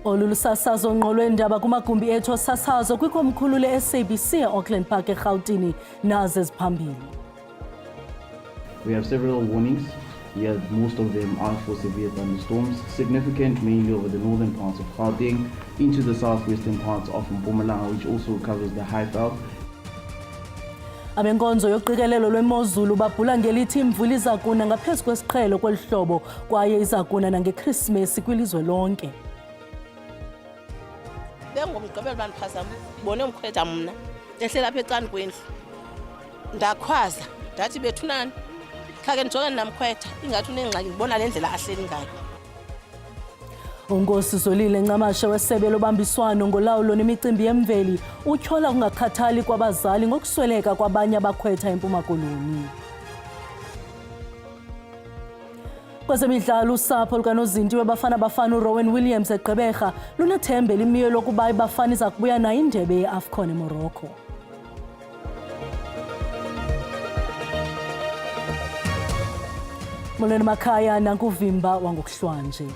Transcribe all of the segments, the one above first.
Olulusasazo ngqo lweendaba kumagumbi ethu osasazo kwikomkhulu le-SABC e-Auckland Park eRhawutini nazo eziphambili. We have several warnings, yet most of them are for severe thunderstorms, significant mainly over the northern parts of Gauteng into the southwestern parts of Mpumalanga, which also covers the Highveld. Abenkonzo yoqikelelo lwemozulu babhula ngelithi imvula iza kuna ngaphezu kwesiqhelo kweli hlobo kwaye iza kuna nangeKrisimesi kwilizwe lonke. Bengomgqibelo bandiphazama bone umkhwetha mna ehlela apha ecani kwendlu ndakhwaza ndathi bethunani khake ndijongane namkhwetha ingathi unengxaki ngibona le ndlela ahleli ngayo. Unkosi Zolile Ncamashe wesebe lobambiswano ngolawulo nemicimbi yemveli utyhola ukungakhathali kwabazali ngokusweleka kwabanye abakhwetha eMpuma Koloni. Kwezemidlalo usapho lukanozinti webafana bafana uRowan Williams eGqeberha lunethemba elimiyo lokuba ibafana iza kubuya nayo indebe yeAFCON eMorocco. Molweni makhaya nankuvimba wangokuhlwanje.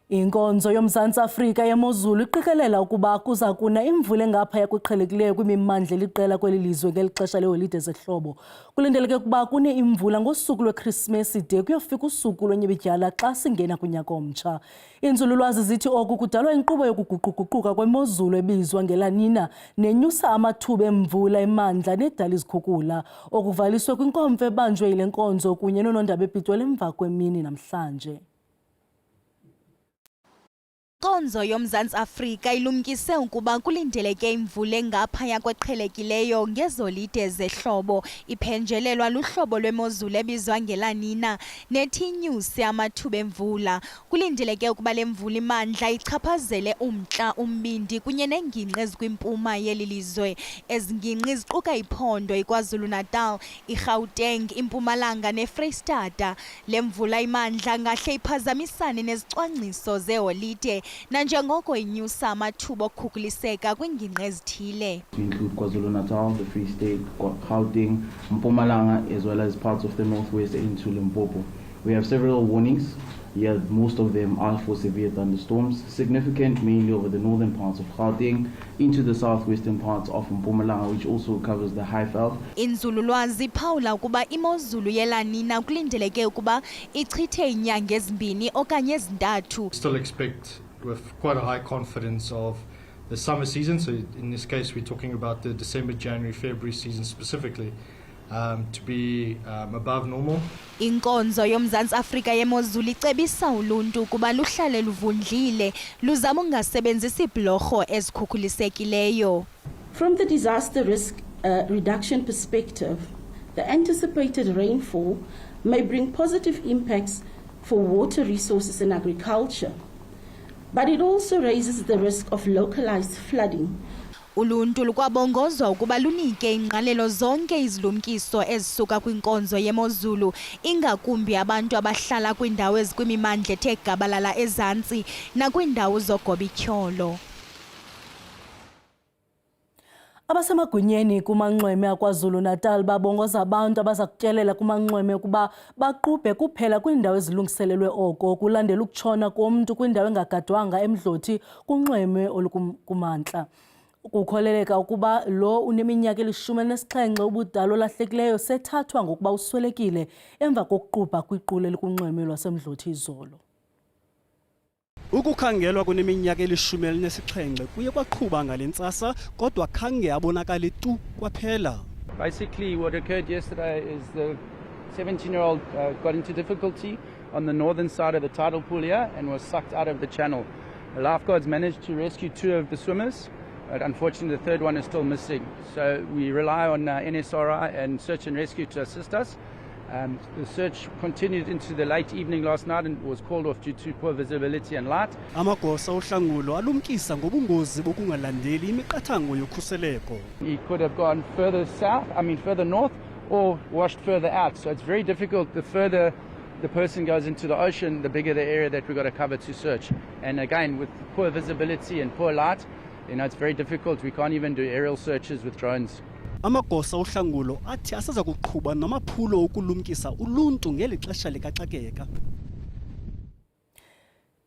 Inkonzo yoMzantsi Afrika yemozulu iqikelela ukuba kuza kuna imvula engaphaya kweqhelekileyo kwimimandla eliqela kweli lizwe ngeli xesha leholide zehlobo. Kulindeleke ukuba kune imvula ngosuku lweKrisimesi de kuyofika usuku lonyemidyala xa singena kunyaka omtsha. Iinzululwazi zithi oku kudalwa inkqubo yokuguquguquka kwemozulu ebizwa ngeLa Nina nenyusa amathuba emvula emandla nedala izikhukhula okuvaliswe kwinkomfa ebanjwe yile nkonzo kunye noonondaba ePitoli emva kwemini namhlanje. Inkonzo yoMzantsi Afrika ilumkise ukuba kulindeleke imvula engaphaya kweqhelekileyo ngezolide zehlobo iphenjelelwa luhlobo lwemozulu ebizwa ngeLa Nina nethi inyuse amathuba emvula. Kulindeleke ukuba le mvula imandla ichaphazele umntla, umbindi kunye neengingqi ezikwimpuma yeli lizwe. Ezi ngingqi ziquka iphondo iKwaZulu-Natal, iGauteng, iMpumalanga neFreystata. Le mvula imandla ngahle iphazamisane nezicwangciso zeholide nanjengoko inyusa amathuba okukhukuliseka kwingingqi ezithile. Include KwaZulu-Natal, the Free State, Gauteng, Mpumalanga, as well as parts of the northwest into Limpopo. We have several warnings, yet most of them are for severe thunderstorms, significant mainly over the northern parts of Gauteng into the southwestern parts of Mpumalanga, which also covers the Highveld. Inzululwazi iphawula ukuba imozulu yeLa Nina kulindeleke ukuba ichithe iinyanga ezimbini okanye ezintathu. Still expect with quite a high confidence of the summer season, so in this case we're talking about the December, January, February season specifically, to be above normal. Inkonzo yoMzantsi Afrika yemozulu icebisa uluntu ukuba luhlale luvundlile luzama ungasebenzisi ibhlorho ezikhukhulisekileyo. From the disaster risk reduction perspective, the anticipated rainfall may bring positive impacts for water resources and agriculture, but it also raises the risk of localized flooding. Uluntu lukwabongozwa ukuba lunike ingqalelo zonke izilumkiso ezisuka kwinkonzo yemozulu, ingakumbi abantu abahlala kwindawo ezikwimimandla ethe gabalala ezantsi nakwindawo zogoba ityholo. Abasemagunyeni kumanxweme aKwaZulu-Natal babongoza abantu abaza kutyelela kumanxweme ukuba baqubhe kuphela kwiindawo ezilungiselelwe oko kulandela ukutshona komntu kwindawo engagadwanga eMdlothi kunxweme olukumantla. Kukholeleka ukuba lo uneminyaka eli-17 ubudala olahlekileyo sethathwa ngokuba uswelekile emva kokuqubha kwiqula elikunxweme lwaseMdlothi izolo. Ukukhangelwa kuneminyaka eli-17 kuye kwaqhuba ngale ntsasa kodwa khange abonakale tu kwaphela. Basically what occurred yesterday is the 17-year-old got into difficulty on the northern side of the tidal pool here and was sucked out of the channel. The lifeguards managed to rescue 2 of the swimmers, but unfortunately the third one is still missing. So we rely on NSRI and search and rescue to assist us. The search continued into the late evening last night and was called off due to poor visibility and light. Amagosa ohlangulo alumkisa ngobungozi bokungalandeli imiqathango yokhuseleko. He could have gone further further north or washed further out. So it's very difficult. The further the person goes into the ocean, the bigger the area that we've got to cover to search. And again, with poor visibility and poor light, it's very difficult. We can't even do aerial searches with drones. Amagosa ohlangulo athi asaza kuqhuba namaphulo okulumkisa uluntu ngeli xesha likaxakeka.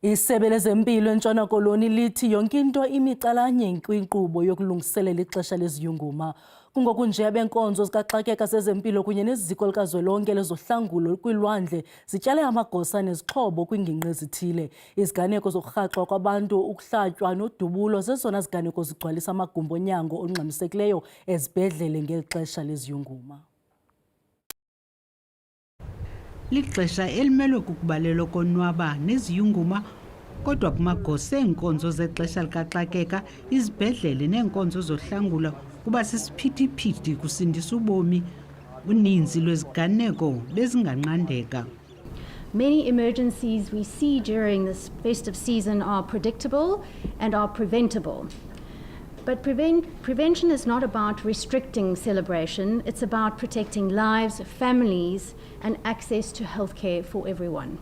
Isebe lezempilo eNtshona Koloni lithi yonke into imicalanye kwinkqubo yokulungiselela ixesha leziyunguma. Kungoku nje abenkonzo zikaxakeka zezempilo kunye neziko likazwelonke lezohlangulo kwilwandle zityale amagosa nezixhobo kwingingqi ezithile. Iziganeko zokurhaxwa kwabantu, ukuhlatywa nodubulo zezona ziganeko zigcwalisa amagumbi onyango ongxamisekileyo ezibhedlele ngeli xesha leziyunguma. Lixesha elimelwe kukubalelwa konwaba neziyunguma, kodwa kumagosa eenkonzo zexesha likaxakeka, izibhedlele neenkonzo zohlangula kuba sisiphithiphithi kusindisa ubomi. Uninzi lweziganeko bezinganqandeka. Many emergencies we see during this festive season are predictable and are preventable. But prevention is not about restricting celebration, it's about protecting lives, families, and access to healthcare for everyone.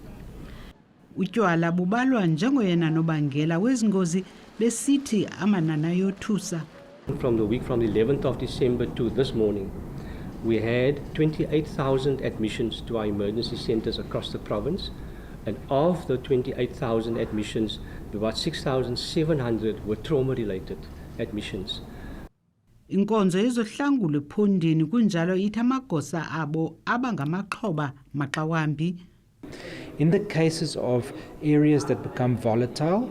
Utywala bubalwa njengoyena nobangela wezingozi besithi amanani ayothusa. From the week from the 11th of December to this morning, we had 28,000 admissions to our emergency centres across the province, and of the 28,000 admissions, about 6,700 were trauma-related admissions. Inkonzo yezohlangulo ephondeni kunjalo ithi amagosa abo abangamaxhoba maxa wambi. In the cases of areas that become volatile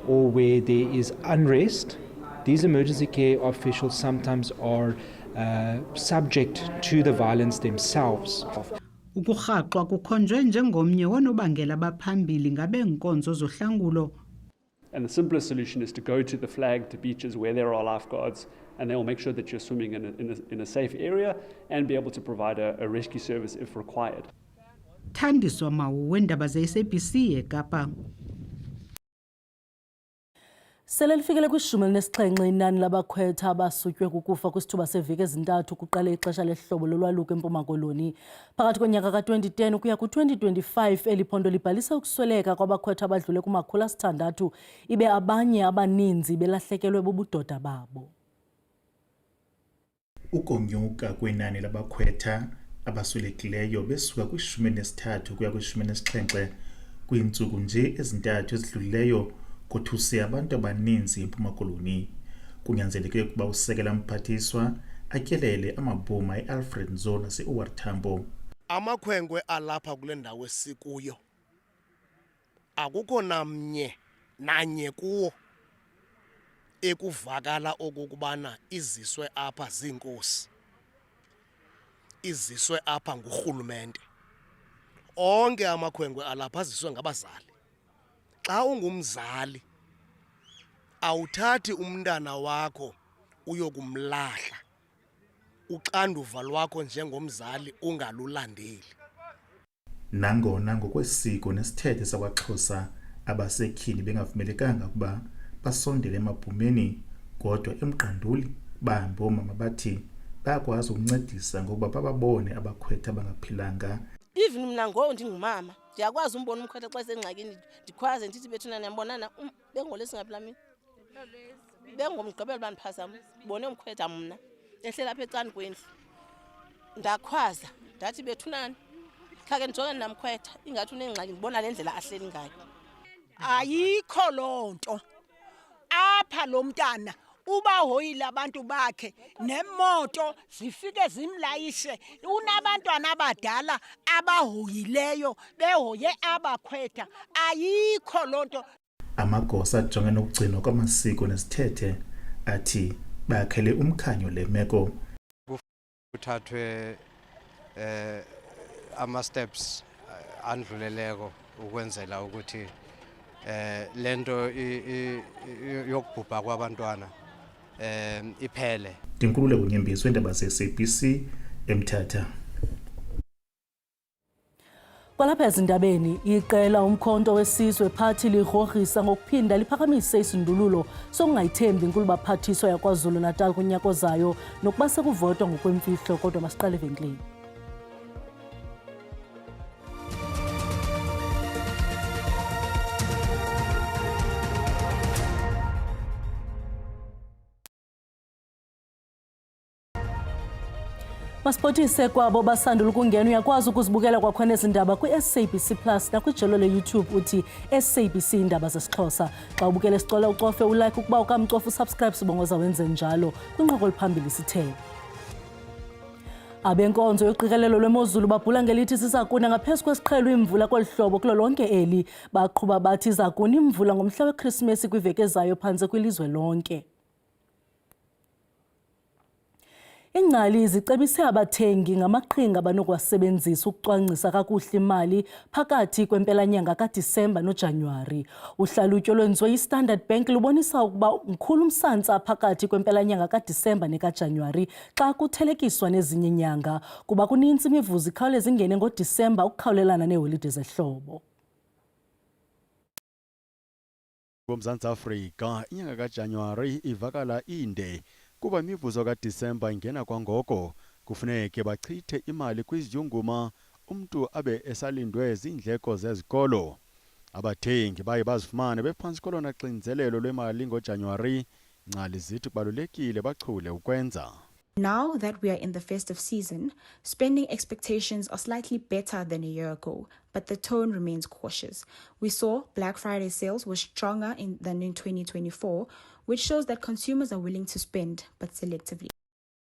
or where there is unrest, these emergency care officials sometimes are subject to the violence themselves. Ukurhaxwa kukhonjwe njengomnye wonobangela baphambili ngabeenkonzo zohlangulo. And the simplest solution is to go to the flagged beaches where there are lifeguards, and they will make sure that you're swimming in a safe area and be able to provide a rescue service if required. Thandiswa Mawu weendaba ze-SABC eKapa. Sele lifikele kwi-17 inani labakhwetha abasutywe kukufa kwisithuba seveki ezintathu kuqale ixesha lehlobo lolwaluko eMpuma Koloni. Phakathi konyaka ka-2010 ukuya ku-2025 eli phondo libhalisa ukusweleka kwabakhwetha abadlule ku-600, ibe abanye abaninzi belahlekelwe bubudoda babo. Ukonyuka kwenani labakhwetha abaswelekileyo besuka kwi-13 ukuya kwi-17 kwiintsuku nje ezintathu ezidlulileyo kothuse abantu abaninzi eMpuma Koloni. Kunyanzeleke ukuba usekela mphathiswa atyelele amabhuma e-Alfred Nzo nase-OR Tambo. Amakhwenkwe alapha kule ndawo esikuyo akukho nanye kuwo ekuvakala okukubana iziswe apha ziinkosi, iziswe apha ngurhulumente. Onke amakhwenkwe alapha aziswe ngabazali. Xa ungumzali awuthathi umntana wakho uyokumlahla, uxanduva lwakho njengomzali ungalulandeli. Nangona ngokwesiko nesithethe sakwaXhosa abasetyhini bengavumelekanga ukuba basondele emabhumeni, kodwa emqanduli bahambe oomama bathi bayakwazi ukuncedisa ngokuba bababone abakhwetha abangaphilanga. Even mina ngo ndingumama ndiyakwazi umbona umkhwetha xa sengxakini ndikhwaze ndithi bethuna niyambonana bengolesi ngapha mina bengomgqibelo bandiphazama bone umkhwetha mna ehlela apha ecani kwendlu ndakhwaza ndathi bethunani khake ndijongene namkhwetha ingathi unengxaki ndibona le ndlela ahleli ngayo. Ayikho lonto apha lo mntana ubahoyile abantu bakhe nemoto zifike zimlayishe. Unabantwana abadala abahoyileyo behoye abakhwetha. Ayikho lonto. Amagosa ajongene nokugcinwa kwamasiko nesithethe athi bayakhele umkhanyo le meko. Kuthathwe ama-steps andluleleko ukwenzela ukuthi lento yokubhubha kwabantwana iphele. Dinkululeko Nyembezi weendaba ze-SABC eMthatha. Kwalapha ezindabeni, iqela umkhonto wesizwe phathi ligrogrisa ngokuphinda liphakamise isindululo sokungayithembi inkulu baphathiswa yaKwaZulu Natal kunyaka ozayo nokuba sekuvotwa ngokwemfihlo, kodwa masiqale evenkileni. Masiphothise kwabo basandula ukungena uyakwazi ukuzibukela kwakhona izindaba kwi-SABC Plus nakwijelo le-YouTube uthi SABC Indaba zesiXhosa. Xa ubukele sicela ucofe ulike ukuba ukamcofa usubscribe sibongoza wenze njalo kwinqoko liphambili sithe. Abenkonzo yoqikelelo lwemozulu babhula ngelithi sizakuna ngaphezu kwesiqhelo imvula kolihlobo kulo lonke eli. Baqhuba bathi izakuna imvula ngomhla weKrismesi kwiveki ezayo phantse kwilizwe lonke. Ingcali zicebise abathengi ngamaqhinga abanokuwasebenzisa ukucwangcisa kakuhle imali phakathi kwempelanyanga kaDisemba noJanuwari. Uhlalutyo lwenziwe yiStandard Bank lubonisa ukuba mkhulu umsantsa phakathi kwempelanyanga kaDisemba nekaJanuwari xa kuthelekiswa nezinye inyanga kuba kuninzi imivuzo ikhawuleza ingene ngoDisemba ukukhawulelana neeholide zehlobo. KoMzantsi Afrika inyanga kaJanuwari ivakala inde kuba imivuzo kaDisemba ingena kwangoko kufuneke bachithe imali kwizidyunguma umntu abe esalindwe zindleko zezikolo. Abathengi baye bazifumane bephantsi kolona xinzelelo lwemali ngoJanuwari. Ngcali zithi kubalulekile bachule ukwenza. Now that we are in the festive season, spending expectations are slightly better than a year ago, but the tone remains cautious. We saw Black Friday sales were stronger than in 2024, which shows that consumers are willing to spend, but selectively.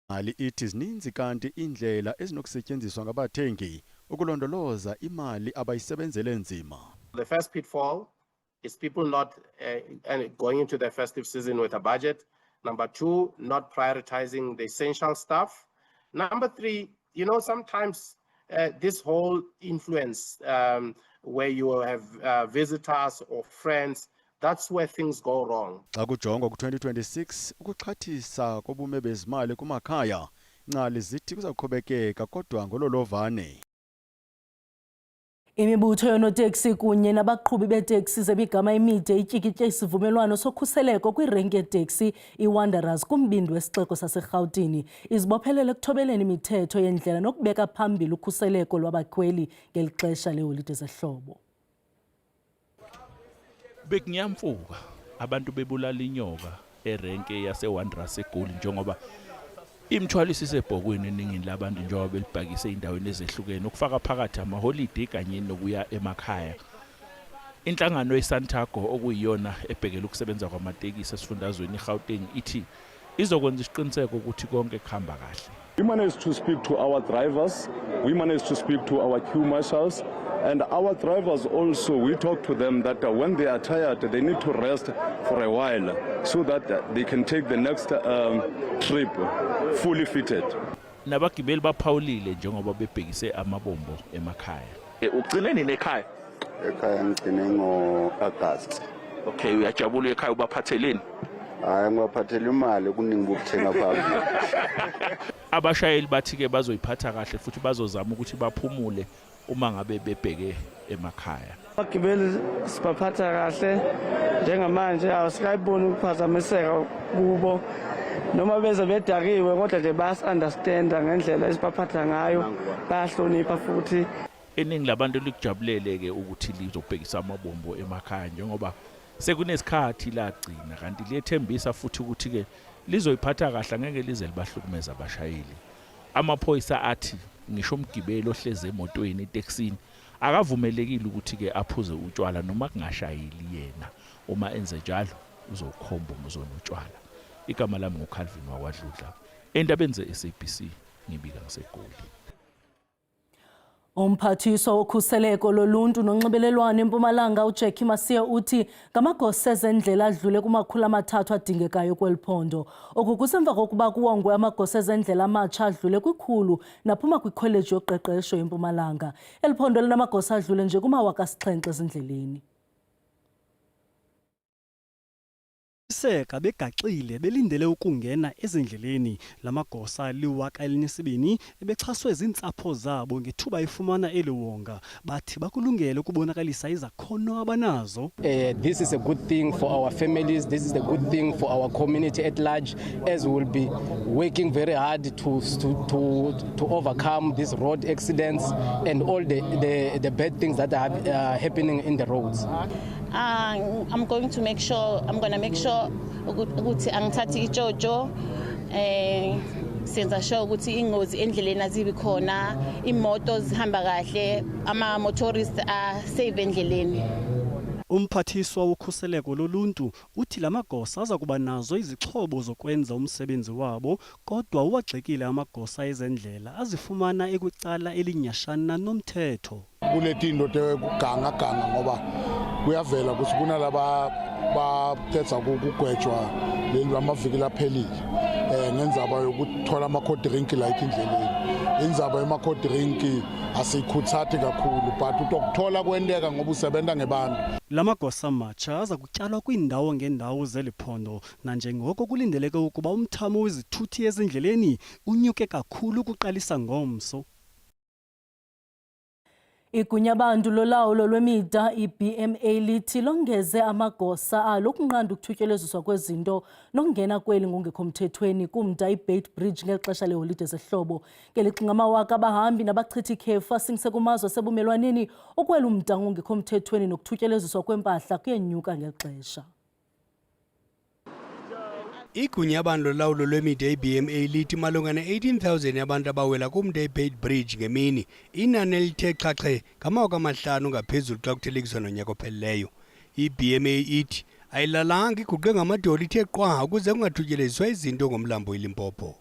Mali ithi zininzi kanti indlela ezinokusetyenziswa ngabathengi ukulondoloza imali abayisebenzele nzima. The first pitfall is people not going into the festive season with a budget. Number two, not prioritizing the essential stuff. Number three, sometimes this whole influence where you have visitors or friends, that's where things go wrong. Xa kujongwa ku-2026 ukuxhathisa kobume bezimali kumakhaya, ngcali zithi kuzaqhubekeka kodwa ngololovane. Imibutho yoonoteksi kunye nabaqhubi beeteksi zemigama emide ityikitye isivumelwano sokhuseleko kwirenki yeteksi iWanderers kumbindi wesixeko saseRhawutini. Izibophelele ekuthobeleni imithetho yendlela nokubeka phambili ukhuseleko lwabakhweli ngeli xesha leeholide zehlobo. Bekunyamfuka abantu bebulala inyoka erenke yaseWanderers eGoli njengoba imthwalisi isebhokweni eningini labantu njengoba belibhakise indaweni ezehlukene ukufaka phakathi amaholide kanye nokuya emakhaya. Inhlangano yeSantago okuyiyona ebhekela ukusebenza kwamatekisi esifundazweni iGauteng ithi izokwenza isiqiniseko ukuthi konke kuhamba kahle. We managed to speak to our drivers, we managed to speak to our queue marshals, and our drivers also, we talk to them that when they are tired, they need to rest for a while so that they can take the next trip fully fitted. Nabagibeli baphawulile njengoba bebhekise amabombo emakhaya. Ugcine nini ekhaya? Ekhaya ngigcine ngo-August. Okay, uyajabula ekhaya ubaphatheleni? Hayi ngibaphathela imali kuningi bokuthenga phakathi. Abashayeli bathi ke bazoyiphatha kahle futhi bazozama ukuthi baphumule uma ngabe bebheke emakhaya. Abagibeli sibaphatha kahle njengamanje asikayiboni ukuphazamiseka kubo noma beze bedakiwe kodwa nje bas-understanda ngendlela esibaphatha ngayo bayahlonipha futhi. Iningi labantu likujabulele ke ukuthi lizobhekisa amabombo emakhaya njengoba sekunesikhathi lagcina kanti liyethembisa futhi ukuthi ke lizoyiphatha kahle ngeke lize libahlukumeza abashayeli. Amaphoyisa athi ngisho umgibeli ohleze emotweni eTexini akavumelekile ukuthi ke aphuze utshwala noma kungashayeli yena. Uma enze njalo uzokhomba umzonotshwala. Igama lami nguCalvin Wawadludla. Endabeni ze-SABC ngibika ngiseGoli. Umphathiswa wokhuseleko loluntu nonxibelelwano eMpumalanga uJackie Masiya uthi ngamagosa ezendlela adlule ku-300 adingekayo kweliphondo. Oku kusemva kokuba kuwongwe amagosa ezendlela amatsha adlule kwi-100 naphuma kwikholeji yoqeqesho eMpumalanga. Eliphondo linamagosa adlule nje kuma-7,000 ezindleleni. Seka begaxile belindele ukungena ezindleleni lamagosa li-1,200 ebexhaswe izintsapho zabo ngethuba ifumana eliwonga bathi bakulungele ukubonakalisa izakhono abanazo. This is a good thing for our families, this is a good thing for our community at large, as we will be working very hard to overcome these road accidents and all the bad things that are happening in the roads. I'm going to make sure ukuthi angithathi ijojo senza sure ukuthi ingozi endleleni azibi khona, imoto zihamba kahle, ama motorists are safe endleleni. Umphathiswa wokhuseleko loluntu uthi lamagosa aza kuba nazo izixhobo zokwenza umsebenzi wabo, kodwa uwagxekile amagosa ezendlela azifumana ekwicala elinyashana nomthetho. Kuletinto tekuganga ngoba kuyavela ukuthi kunalaba bathetha ukugwetshwa leli amaviki aphelile ngenzaba yokuthola ama-cold drink la endleleni. Inzaba yama-cold drink asikhuthati kakhulu but utokuthola kwenteka ngoba usebenza ngebantu. Lamagosa amatsha aza kutyalwa kwiindawo ngeendawo zeliphondo, nanjengoko kulindeleke ukuba umthamo wezithuthi ezindleleni unyuke kakhulu ukuqalisa ngomso. Igunyabantu lolawulo lwemida iBMA lithi longeze amagosa alo kunqanda ukuthutyeleziswa kwezinto nokungena kweli ngongekho mthethweni kumda iBeit Bridge ngexesha leholide zehlobo. Ngelixa amawaka abahambi nabachitha ikhefu asingise kumazwe asebumelwaneni okwela umda ngongekho mthethweni nokuthutyeleziswa kwempahla kuyenyuka ngexesha. Igunyabano lolawulo lwemida iBMA lithi malunga ne-18,000 yabantu abawela kumda iBeit Bridge ngemini, inani elithe xhaxhe ngamawaka amahlanu ngaphezulu xa kuthelekiswa nonyaka ophelileyo. iBMA ithi ayilalanga iguqe ngamadolo ithe qwa ukuze kungathutyeleziswa izinto ngomlambo iLimpopo.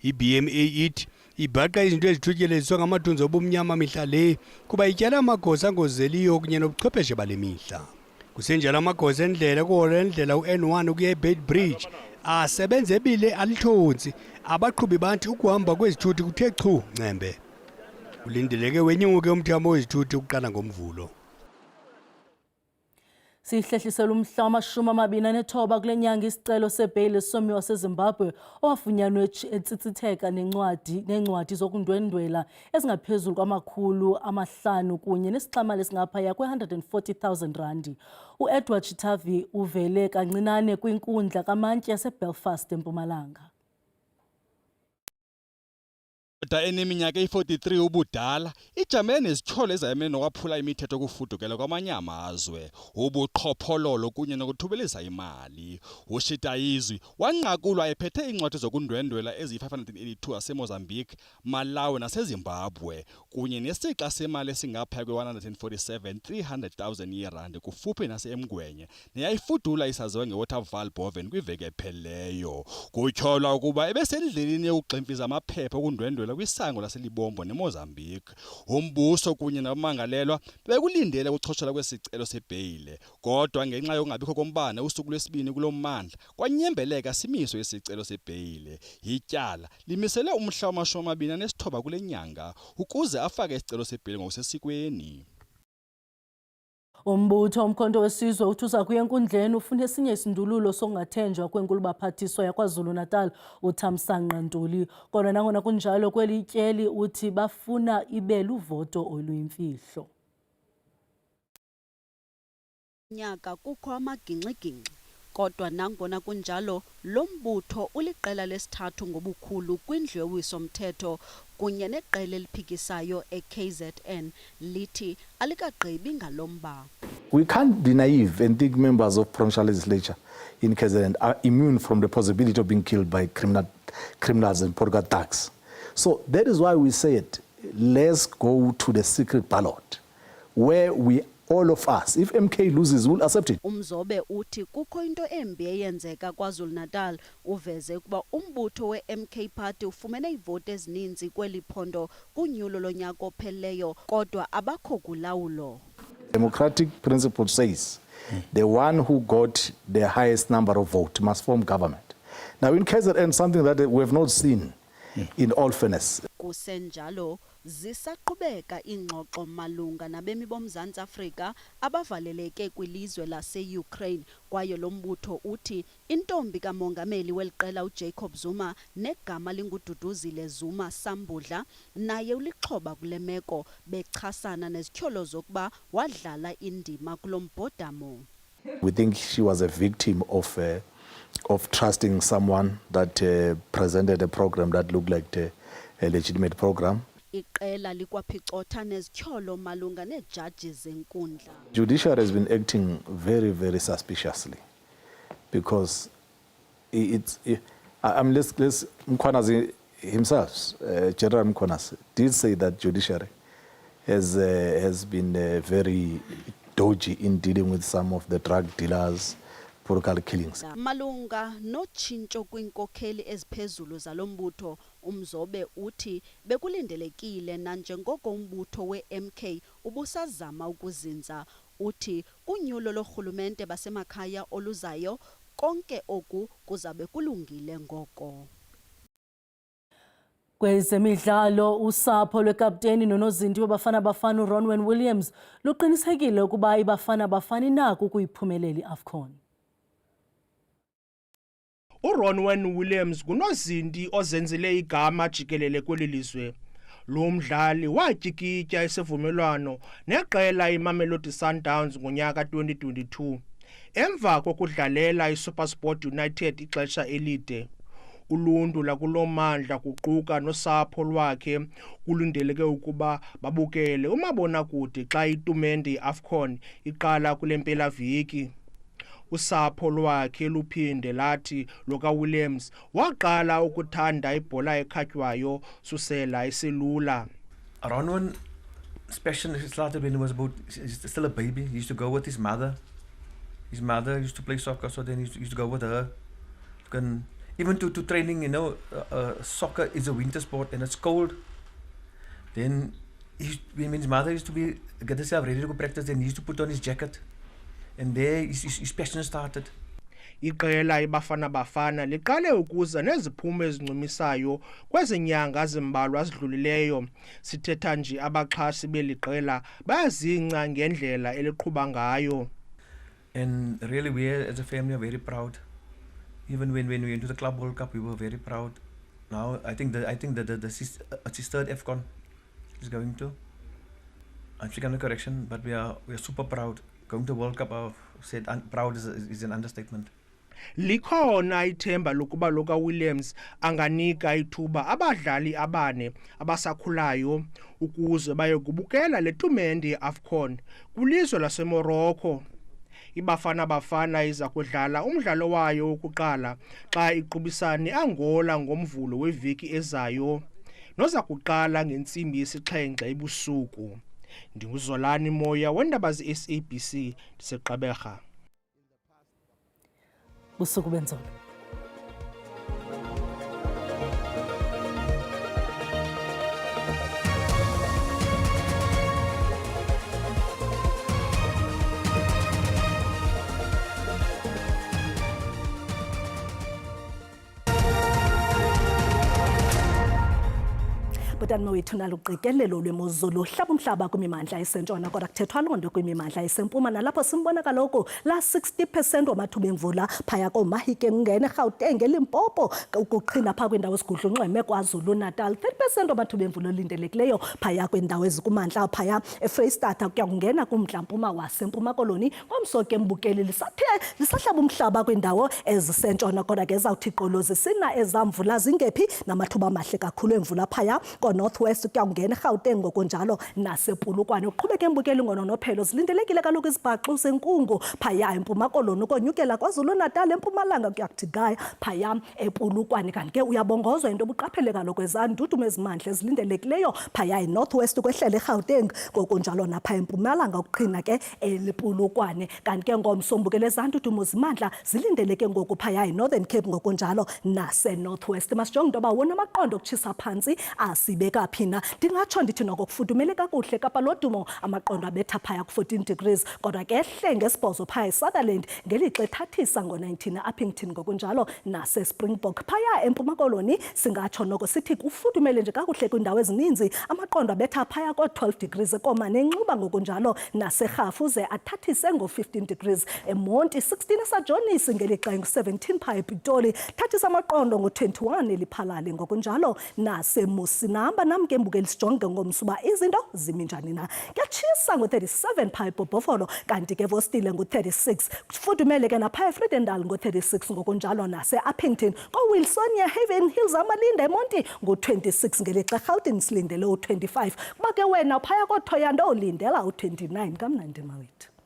iBMA ithi ibhaqa izinto ezithutyeleziswa ngamathunzi obumnyama mihla le kuba ityala amagosa angozeliyo kunye nobuchwepheshe bale mihla. Kusenjalo amagosa endlela kuhola endlela u-N1 ukuya eBeit Bridge asebenze ebile alithonsi, abaqhubi bathi ukuhamba kwezithuthi kuthe chu ngcembe. Kulindeleke wenyuke umthamo wezithuthi ukuqala ngomvulo. Sihlehlisela umhla wama-29 kule nyanga isicelo sebheyile somi waseZimbabwe owafunyanwe etsitsitheka neencwadi zokundwendwela ezingaphezulu kwama-500 kunye nesixamali esingaphaya kwe-140,000 randi. U-Edward Chitavi uvele kancinane kwinkundla kamantyi yaseBelfast eMpumalanga. Kodwa eneminyaka eyi-43 ubudala, ijamene nezithole ezayamene nokwaphula imithetho yokufudukela kwamanye amazwe, ubuqhophololo kunye nokuthubelisa imali. uShitayizwi wanqakulwa ephethe iincwadi zokundwendwela eziyi-582 zaseMozambique, Malawi naseZimbabwe, kunye nesixa semali esingaphaya kwe-147,300,000 yeerandi kufuphi nase-eMgwenya, neyayifudula isaziwe ngeWaterval Boven kwiveki ephelileyo. Kutyholwa ukuba ebesendleleni yokugximfiza amaphepha okundwendwela kwisango laseLibombo neMozambique. Umbuso kunye nabamangalelwa bekulindele ukuchotshelwa kwesicelo sebheyile, kodwa ngenxa yokungabikho kombane usuku lwesibini kulo mmandla kwanyembeleka simiso isicelo sebheyile. Ityala limiselwe umhla wama-29 kule nyanga ukuze afake isicelo sebheyile ngokusesikweni. Umbutho Umkhonto Wesizwe uthi uza kuya enkundleni ufune esinye isindululo sokungathenjwa kwenkulu baphathiswa yaKwaZulu-Natal uThamsanqa Ntuli. Kodwa nangona kunjalo kweli tyeli uthi bafuna ibe luvoto oluyimfihlo. Nyaka kukho amagingxigingxi, kodwa nangona kunjalo lo mbutho uliqela lesithathu ngobukhulu kwindlu yowiso-mthetho kunye neqela eliphikisayo eKZN lithi alikagqibi ngalomba. We can't be naive and think members of provincial legislature in KZN are immune from the possibility of being killed by criminals and political thugs. So that is why we said, let's go to the secret ballot, where all of us, if MK loses, we'll accept it. Umzobe uthi kukho into embi eyenzeka KwaZulu-Natal, uveze kuba umbutho we-MK Party ufumene ivoti ezininzi kweli phondo kunyulo lonyaka ophelileyo, kodwa abakho kulawulo. Democratic principle says the one who got the highest number of votes must form government. Now in KZN, something that we have not seen in all fairness. Kusenjalo zisaqhubeka ingxoxo malunga nabemi boMzantsi Afrika abavaleleke kwilizwe lase-Ukraine, kwaye lo mbutho uthi intombi kamongameli weliqela uJacob Zuma negama lingududuzile Zuma Sambudla naye ulixhoba kule meko, bechasana nezityholo zokuba wadlala indima kulo mbhodamo. We think she was a victim of trusting someone that presented a program that looked like a legitimate program. Iqela likwaphicotha nezityholo malunga nee-judges zenkundla. Judiciary has been acting very, very suspiciously because let's Mkhwanazi himself, General Mkonas, did say that judiciary has been very dodgy in dealing with some of the drug dealers, political killings. Malunga notshintsho kwinkokheli eziphezulu zalombutho uMzobe uthi bekulindelekile nanjengoko umbutho weMK ubusazama ukuzinza uthi unyulo lorhulumente basemakhaya oluzayo konke oku kuzabe kulungile ngoko. Kwezemidlalo usapho lwekapteni nonozinti wabafana bafana uRonwen Williams luqinisekile ukuba ibafana bafana inako ukuyiphumelela iAFCON. uRonwen Williams kunozinti ozenzele igama jikelele kweli lizwe. Lo mdlali watyikitya isivumelwano neqela iMamelodi Sundowns ngonyaka 2022 emva kokudlalela iSuperSport United ixesha elide. Uluntu lakulomandla kuquka nosapho lwakhe kulindeleke ukuba babukele umabonakude xa itumente iAFCON iqala kule mpelaviki. Usapho lwakhe luphinde lathi loka Williams waqala ukuthanda ibhola ekhatywayo susela eselula. Ronwen passion started when he was still a baby. He used to go with his mother. His mother used to play soccer, so then he used to go with her. Even to training, you know, soccer is a winter sport and it's cold. Then when his mother used to get herself ready to go practice, then he used to put on his jacket. And there his passion started. Iqela iBafana Bafana liqale ukuza neziphumo ezincumisayo kwezinyanga zimbalwa ezidlulileyo. Sithetha nje abaxhasi beliqela bayazingca ngendlela eliqhuba ngayo. And really we as a family are very proud. Even when we went to the Club World Cup, we were very proud. Now I think that it's his third AFCON he's going to. I'm speaking under correction, but we are super proud. Going to World Cup, proud is an understatement. Likhona ithemba lokuba loka Williams anganika ithuba abadlali abane abasakhulayo ukuze bayokubukela le tumente yeAFCON kwilizwe laseMorocco. iBafana Bafana iza kudlala umdlalo wayo wokuqala xa iqubisane Angola ngomvulo weveki ezayo noza kuqala ngentsimbi yesixhenxe ebusuku. Ndinguzolani Moya wendaba zeSABC ndiseGqeberha. Busuku benzolo. Butani wethu naluqikelelo lwemozulu hlaba umhlaba kwimimandla esentshona kodwa kuthethwa lonto kwimimandla esempuma nalapho simbona kaloku la 60% wamathuba emvula phaya koMahike ngene Gauteng eLimpopo ukuqhina pha kwindawo esigudlunxeme kwaZulu Natal 30% wamathuba emvula olindelekileyo phaya kwindawo ezikumandla phaya eFreystata kuyakungena kumntla mpuma wasempuma koloni komsoke embukeli lisahlaba umhlaba kwindawo ezisentshona kodwa ke zawuthi qolozi sina ezamvula zingephi namathuba amahle kakhulu emvula phaya Northwest kuyangena eGauteng ngokunjalo nasePulukwane uqhubeka embukeli ngononophelo zilindelekile kaloku izibhaxu senkungu phaya empuma koloni ukonyukela kwaZulu Natal empumalanga kuyakuthi gaya phaya ePulukwane kanti ke uyabongozwa into obuqaphele kaloku ezandudumo ezimandla ezilindelekileyo phaya eNorthwest kwehlela eGauteng ngokunjalo napha empumalanga ukuqhina ke ePulukwane kanti ke ngomsombukelo ezandudumo zimandla zilindeleke ngoku phaya eNorthern Cape ngokunjalo naseNorthwest masijonge into bawona amaqondo okutshisa phansi asibeka phina ndingatsho ndithi noko kufudumele kakuhle Kapa lodumo amaqondo abetha phaya ku14 degrees kodwa ke ehle ngesibhozo phaya eSutherland ngelixa ethathisa ngo19 eUppington ngokunjalo naseSpringbok phaya empuma koloni singatsho noko sithi kufudumele nje kakuhle kwindawo ezininzi amaqondo abetha phaya ko12 degrees eKomane enxuba ngokunjalo naseRhafu ze athathise ngo15 degrees eMonti 16 eSajonisi ngelixa ngu17 phaya ePitoli thathisa amaqondo ngo21 eliphalale ngokunjalo naseMusinamba namke embukeli sijonge ngomsuba izinto zimi njani na kuyatshisa ngo37 phaya eBhofolo kanti ke Vostile ngo36 kufudumele ke napha eFredendal ngo36 ngokunjalo naseUppington koWilsonia Haven Hills amalinde eMonti ngo26 ngelixa eGauteng silindele u25 kuba ke wena phaya koThoyanda olindela u29 kamnandi mawethu.